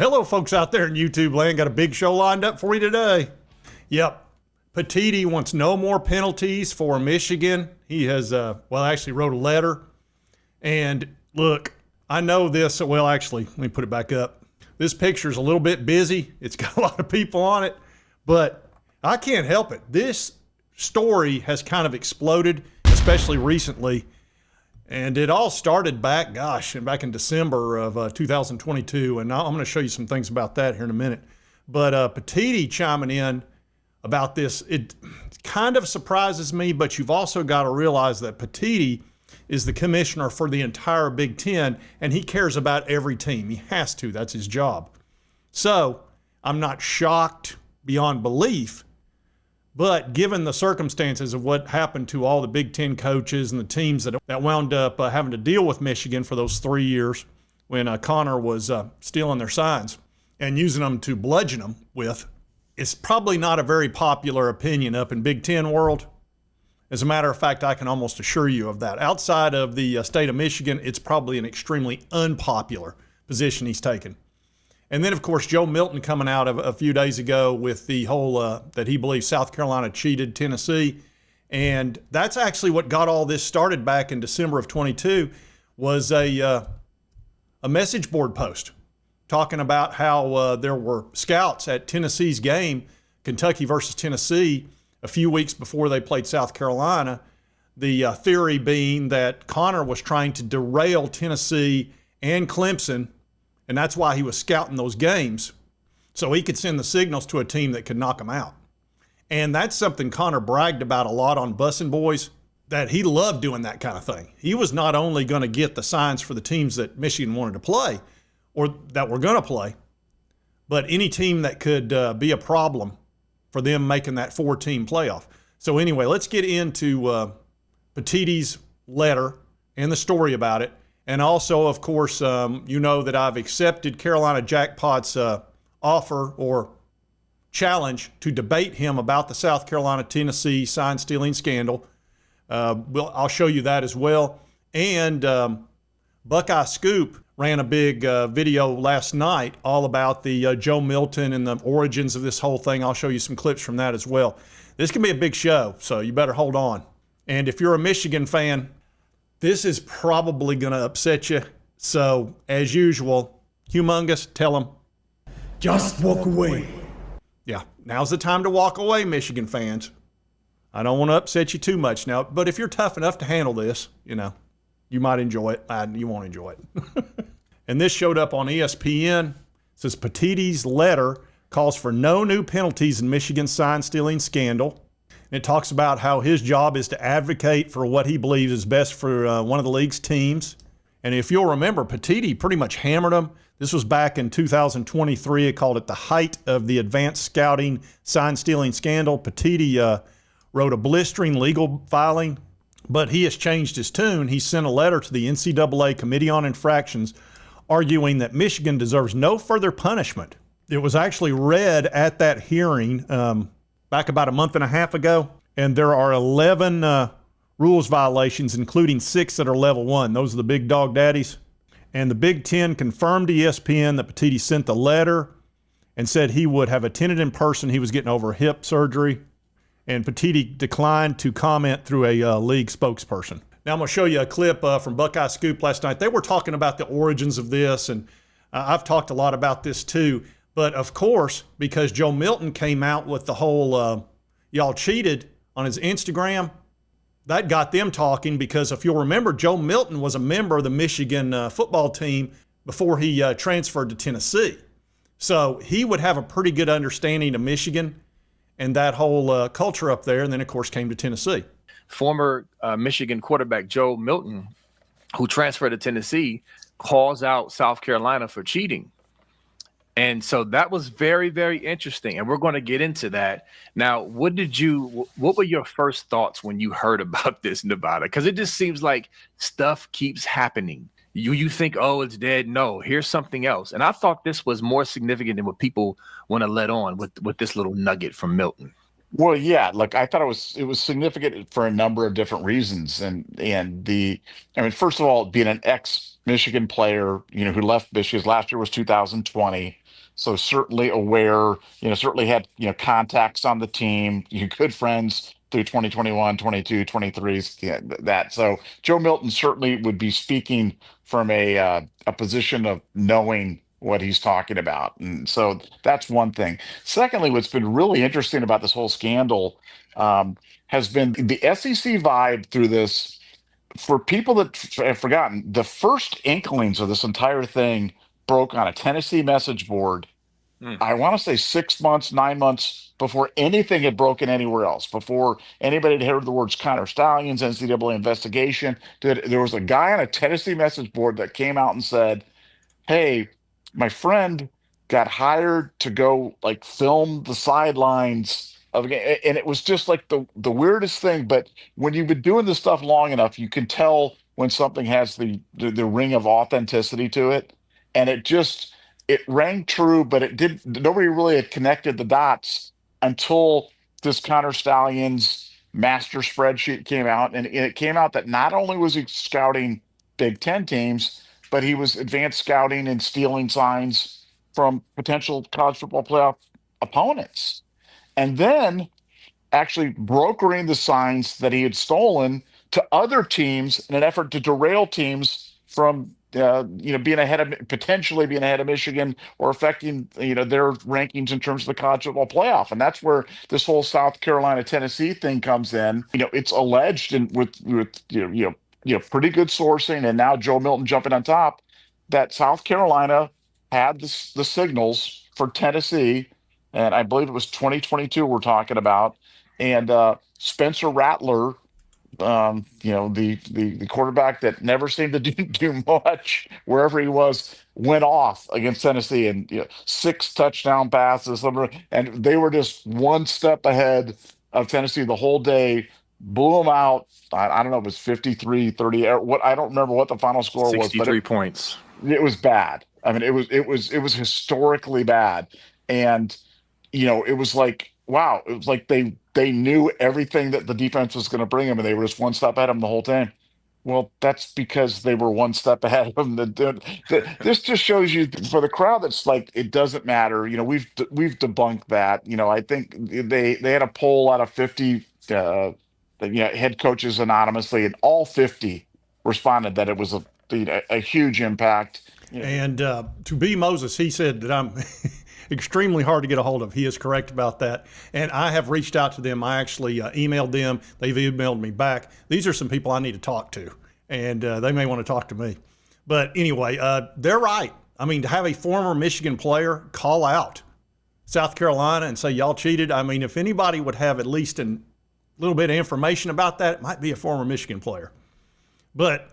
Hello, folks out there in YouTube land. Got a big show lined up for you today. Yep. Petitti wants no more penalties for Michigan. He has, actually wrote a letter. And look, I know this. Well, actually, let me put it back up. This picture's a little bit busy. It's got a lot of people on it, but I can't help it. This story has kind of exploded, especially recently. And it all started back in December of 2022. And I'm going to show you some things about that here in a minute. But Petitti chiming in about this, it kind of surprises me, but you've also got to realize that Petitti is the commissioner for the entire Big Ten, and he cares about every team. He has to. That's his job. So I'm not shocked beyond belief. But given the circumstances of what happened to all the Big Ten coaches and the teams that wound up having to deal with Michigan for those 3 years when Connor was stealing their signs and using them to bludgeon them with, it's probably not a very popular opinion up in Big Ten world. As a matter of fact, I can almost assure you of that. Outside of the state of Michigan, it's probably an extremely unpopular position he's taken. And then, of course, Joe Milton coming out of a few days ago with the whole that he believes South Carolina cheated Tennessee. And that's actually what got all this started back in December of 22 was a message board post talking about how there were scouts at Tennessee's game, Kentucky versus Tennessee, a few weeks before they played South Carolina. The theory being that Connor was trying to derail Tennessee and Clemson, and that's why he was scouting those games, so he could send the signals to a team that could knock them out. And that's something Connor bragged about a lot on Bussin' Boys, that he loved doing that kind of thing. He was not only going to get the signs for the teams that Michigan wanted to play or that were going to play, but any team that could be a problem for them making that 4-team playoff. So anyway, let's get into Petitti's letter and the story about it. And also, of course, you know that I've accepted Carolina Jackpot's offer or challenge to debate him about the South Carolina-Tennessee sign-stealing scandal. I'll show you that as well. And Buckeye Scoop ran a big video last night all about the Joe Milton and the origins of this whole thing. I'll show you some clips from that as well. This can be a big show, so you better hold on. And if you're a Michigan fan, this is probably going to upset you. So, as usual, humongous, tell them, just walk away. Yeah, now's the time to walk away, Michigan fans. I don't want to upset you too much now, but if you're tough enough to handle this, you know, you might enjoy it. You won't enjoy it. And this showed up on ESPN. It says Petitti's letter calls for no new penalties in Michigan's sign-stealing scandal. It talks about how his job is to advocate for what he believes is best for one of the league's teams. And if you'll remember, Petitti pretty much hammered him. This was back in 2023. It called it the height of the advanced scouting sign-stealing scandal. Petitti wrote a blistering legal filing, but he has changed his tune. He sent a letter to the NCAA Committee on Infractions arguing that Michigan deserves no further punishment. It was actually read at that hearing back about a month and a half ago, and there are 11 rules violations, including 6 that are level 1. Those are the big dog daddies. And the Big Ten confirmed to ESPN that Petitti sent the letter and said he would have attended in person. He was getting over hip surgery, and Petitti declined to comment through a league spokesperson. Now I'm going to show you a clip from Buckeye Scoop last night. They were talking about the origins of this, and I've talked a lot about this too. But of course, because Joe Milton came out with the whole y'all cheated on his Instagram, that got them talking, because if you'll remember, Joe Milton was a member of the Michigan football team before he transferred to Tennessee. So he would have a pretty good understanding of Michigan and that whole culture up there, and then, of course, came to Tennessee. Former Michigan quarterback Joe Milton, who transferred to Tennessee, calls out South Carolina for cheating. And so that was very, very interesting. And we're going to get into that. Now, what were your first thoughts when you heard about this, Nevada? Because it just seems like stuff keeps happening. You think, oh, it's dead. No, here's something else. And I thought this was more significant than what people want to let on with this little nugget from Milton. Well, yeah, look, I thought it was significant for a number of different reasons. I mean, first of all, being an ex-Michigan player, who left Michigan last year was 2020. So certainly aware, certainly had, contacts on the team, good friends through 2021, 22, 23, yeah, that. So Joe Milton certainly would be speaking from a position of knowing what he's talking about. And so that's one thing. Secondly, what's been really interesting about this whole scandal has been the SEC vibe through this. For people that have forgotten, the first inklings of this entire thing broke on a Tennessee message board. Mm. I want to say 6 months, 9 months before anything had broken anywhere else, before anybody had heard the words Connor Stallions, NCAA investigation. There was a guy on a Tennessee message board that came out and said, hey, my friend got hired to go like film the sidelines of a game, and it was just like the weirdest thing. But when you've been doing this stuff long enough, you can tell when something has the ring of authenticity to it, and it rang true, but it did. Nobody really had connected the dots until this Connor Stallions master spreadsheet came out, and it came out that not only was he scouting Big Ten teams, but he was advanced scouting and stealing signs from potential college football playoff opponents. And then actually brokering the signs that he had stolen to other teams in an effort to derail teams from being potentially being ahead of Michigan or affecting their rankings in terms of the college football playoff. And that's where this whole South Carolina Tennessee thing comes in. It's alleged, and with pretty good sourcing, and now Joe Milton jumping on top, that South Carolina had the signals for Tennessee, and I believe it was 2022 we're talking about, and Spencer Rattler, the quarterback that never seemed to do much wherever he was, went off against Tennessee, and 6 touchdown passes, and they were just one step ahead of Tennessee the whole day. Blew them out. I don't know if it was 53-30 or what. I don't remember what the final score was, but 63 points. it was bad. I mean, it was historically bad. And it was like, wow, it was like they knew everything that the defense was going to bring them, and they were just one step ahead of them the whole time. Well, that's because they were one step ahead of them. This just shows you, for the crowd that's like, it doesn't matter. We've debunked that. I think they had a poll out of 50 head coaches anonymously, and all 50 responded that it was a huge impact. And to B. Moses, he said that I'm extremely hard to get a hold of. He is correct about that. And I have reached out to them. I actually emailed them. They've emailed me back. These are some people I need to talk to, and they may want to talk to me. But anyway, they're right. I mean, to have a former Michigan player call out South Carolina and say, y'all cheated. I mean, if anybody would have at least a little bit of information about that, it might be a former Michigan player. But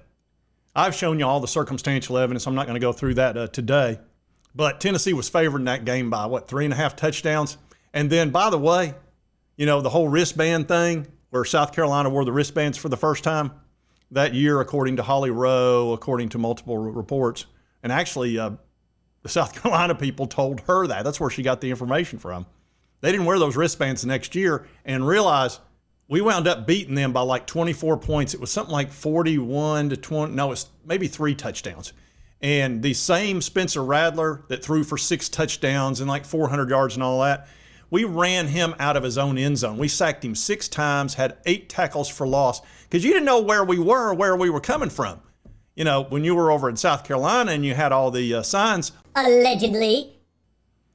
I've shown you all the circumstantial evidence. I'm not going to go through that today. But Tennessee was favored in that game by, 3.5 touchdowns? And then, by the way, the whole wristband thing, where South Carolina wore the wristbands for the first time that year, according to Holly Rowe, according to multiple reports. And actually, the South Carolina people told her that. That's where she got the information from. They didn't wear those wristbands the next year, and realize we wound up beating them by like 24 points. It was something like 41-20. No, it's maybe 3 touchdowns. And the same Spencer Rattler that threw for 6 touchdowns and like 400 yards and all that, we ran him out of his own end zone. We sacked him 6 times, had 8 tackles for loss, because you didn't know where we were or where we were coming from. When you were over in South Carolina and you had all the signs. Allegedly.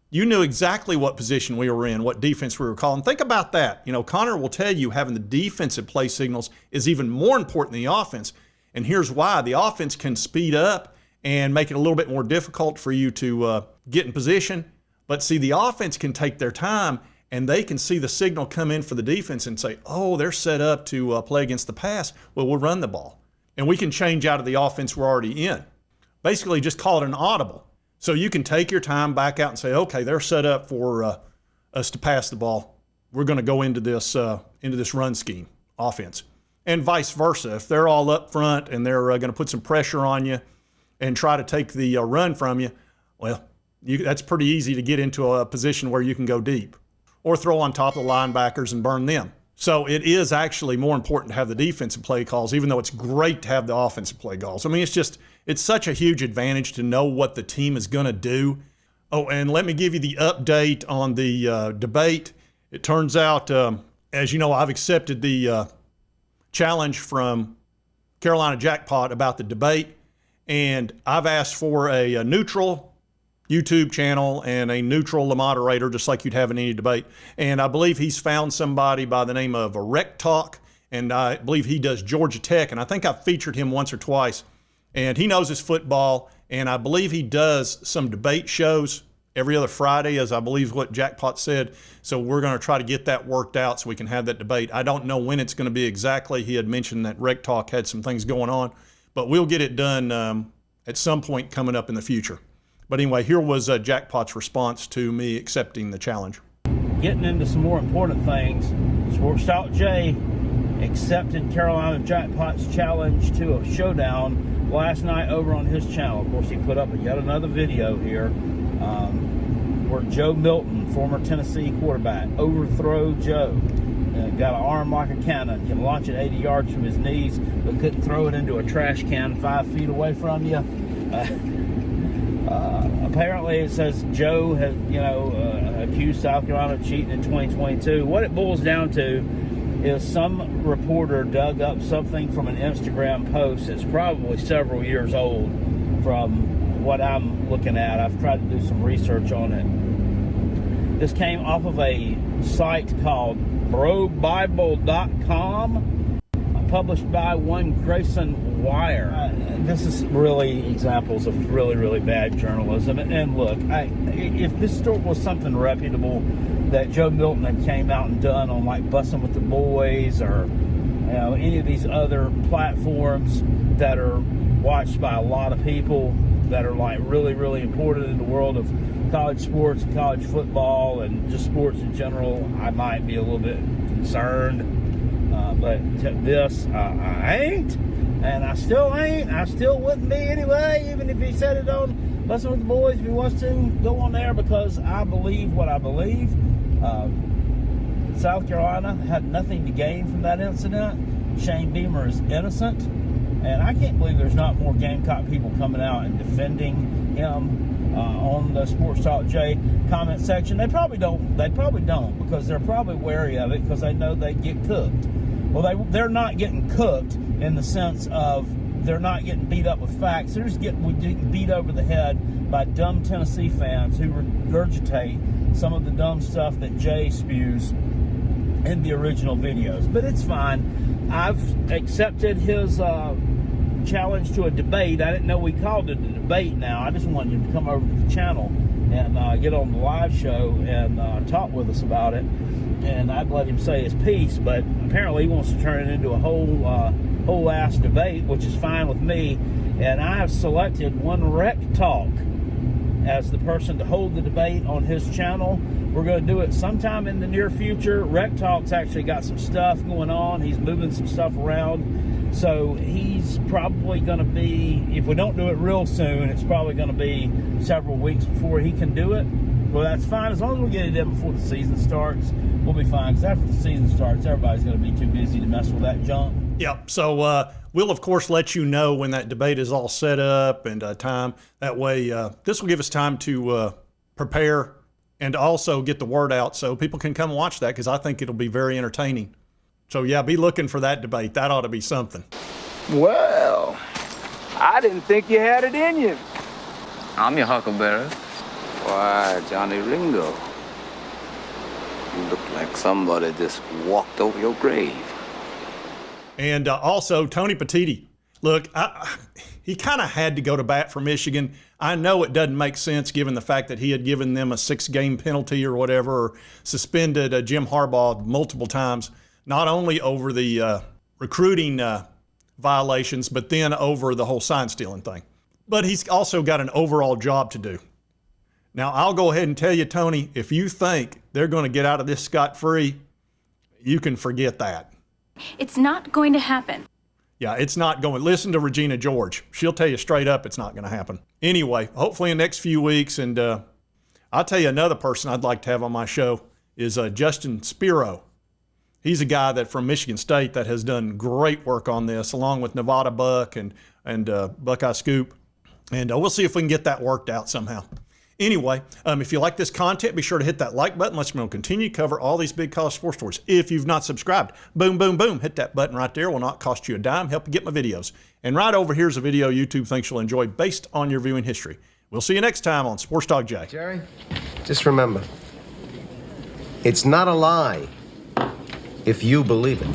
You knew exactly what position we were in, what defense we were calling. Think about that. Connor will tell you having the defensive play signals is even more important than the offense. And here's why. The offense can speed up and make it a little bit more difficult for you to get in position. But see, the offense can take their time, and they can see the signal come in for the defense and say, oh, they're set up to play against the pass. Well, we'll run the ball. And we can change out of the offense we're already in. Basically, just call it an audible. So you can take your time back out and say, okay, they're set up for us to pass the ball. We're going to go into this run scheme offense. And vice versa. If they're all up front and they're going to put some pressure on you and try to take the run from you, well, that's pretty easy to get into a position where you can go deep. or throw on top of the linebackers and burn them. So it is actually more important to have the defensive play calls, even though it's great to have the offensive play calls. I mean, it's such a huge advantage to know what the team is going to do. Oh, and let me give you the update on the debate. It turns out, as you know, I've accepted the challenge from Carolina Jackpot about the debate, and I've asked for a neutral YouTube channel and a neutral moderator, just like you'd have in any debate. And I believe he's found somebody by the name of Rec Talk, and I believe he does Georgia Tech, and I think I've featured him once or twice. And he knows his football, and I believe he does some debate shows every other Friday, as I believe what Jackpot said. So we're going to try to get that worked out so we can have that debate. I don't know when it's going to be exactly. He had mentioned that Rec Talk had some things going on, but we'll get it done at some point coming up in the future. But anyway, here was Jackpot's response to me accepting the challenge. Getting into some more important things, Sports Talk J accepted Carolina Jackpot's challenge to a showdown last night over on his channel. Of course, he put up yet another video here where Joe Milton, former Tennessee quarterback, overthrow Joe. Got an arm like a cannon, can launch it 80 yards from his knees, but couldn't throw it into a trash can 5 feet away from you. Apparently, it says Joe has, accused South Carolina of cheating in 2022. What it boils down to is some reporter dug up something from an Instagram post that's probably several years old from what I'm looking at. I've tried to do some research on it. This came off of a site called brobible.com, published by one Grayson Wire. This is really examples of really, really bad journalism. And look, if this story was something reputable that Joe Milton had came out and done on like Bussin' with the Boys or any of these other platforms that are watched by a lot of people that are like really, really important in the world of college sports and college football and just sports in general, I might be a little bit concerned. But this, I ain't. And I still ain't. I still wouldn't be anyway, even if he said it on Bussin' with the Boys. If he wants to, go on there, because I believe what I believe. South Carolina had nothing to gain from that incident. Shane Beamer is innocent. And I can't believe there's not more Gamecock people coming out and defending him on the Sports Talk J comment section. They probably don't. They probably don't, because they're probably wary of it because they know they get cooked. Well, they're not getting cooked in the sense of they're not getting beat up with facts. They're just getting beat over the head by dumb Tennessee fans who regurgitate some of the dumb stuff that Jay spews in the original videos. But it's fine. I've accepted his challenge to a debate. I didn't know we called it a debate now. I just wanted him to come over to the channel and get on the live show and talk with us about it. And I'd let him say his piece, but apparently he wants to turn it into a whole ass debate, which is fine with me. And I have selected one Rec Talk as the person to hold the debate on his channel. We're going to do it sometime in the near future. Rec Talk's actually got some stuff going on. He's moving some stuff around. So he's probably going to be, if we don't do it real soon, it's probably going to be several weeks before he can do it. Well, that's fine. As long as we get it in before the season starts, we'll be fine. Because after the season starts, everybody's going to be too busy to mess with that junk. Yep. So we'll, of course, let you know when that debate is all set up and time. That way, this will give us time to prepare and also get the word out so people can come watch that, because I think it'll be very entertaining. So, yeah, be looking for that debate. That ought to be something. Well, I didn't think you had it in you. I'm your huckleberry. Why, Johnny Ringo, you look like somebody just walked over your grave. And also, Tony Petitti. Look, he kind of had to go to bat for Michigan. I know it doesn't make sense given the fact that he had given them a 6-game penalty or whatever, or suspended Jim Harbaugh multiple times, not only over the recruiting violations, but then over the whole sign stealing thing. But he's also got an overall job to do. Now, I'll go ahead and tell you, Tony, if you think they're going to get out of this scot-free, you can forget that. It's not going to happen. Yeah, it's not going. Listen to Regina George. She'll tell you straight up it's not going to happen. Anyway, hopefully in the next few weeks, and I'll tell you another person I'd like to have on my show is Justin Spiro. He's a guy that from Michigan State that has done great work on this, along with Nevada Buck and Buckeye Scoop. And we'll see if we can get that worked out somehow. Anyway, if you like this content, be sure to hit that like button. Let's continue to cover all these big college sports stories. If you've not subscribed, boom, boom, boom, hit that button right there. It will not cost you a dime. Help you get my videos. And right over here's a video YouTube thinks you'll enjoy based on your viewing history. We'll see you next time on Sports Talk Jay. Jerry, just remember, it's not a lie if you believe it.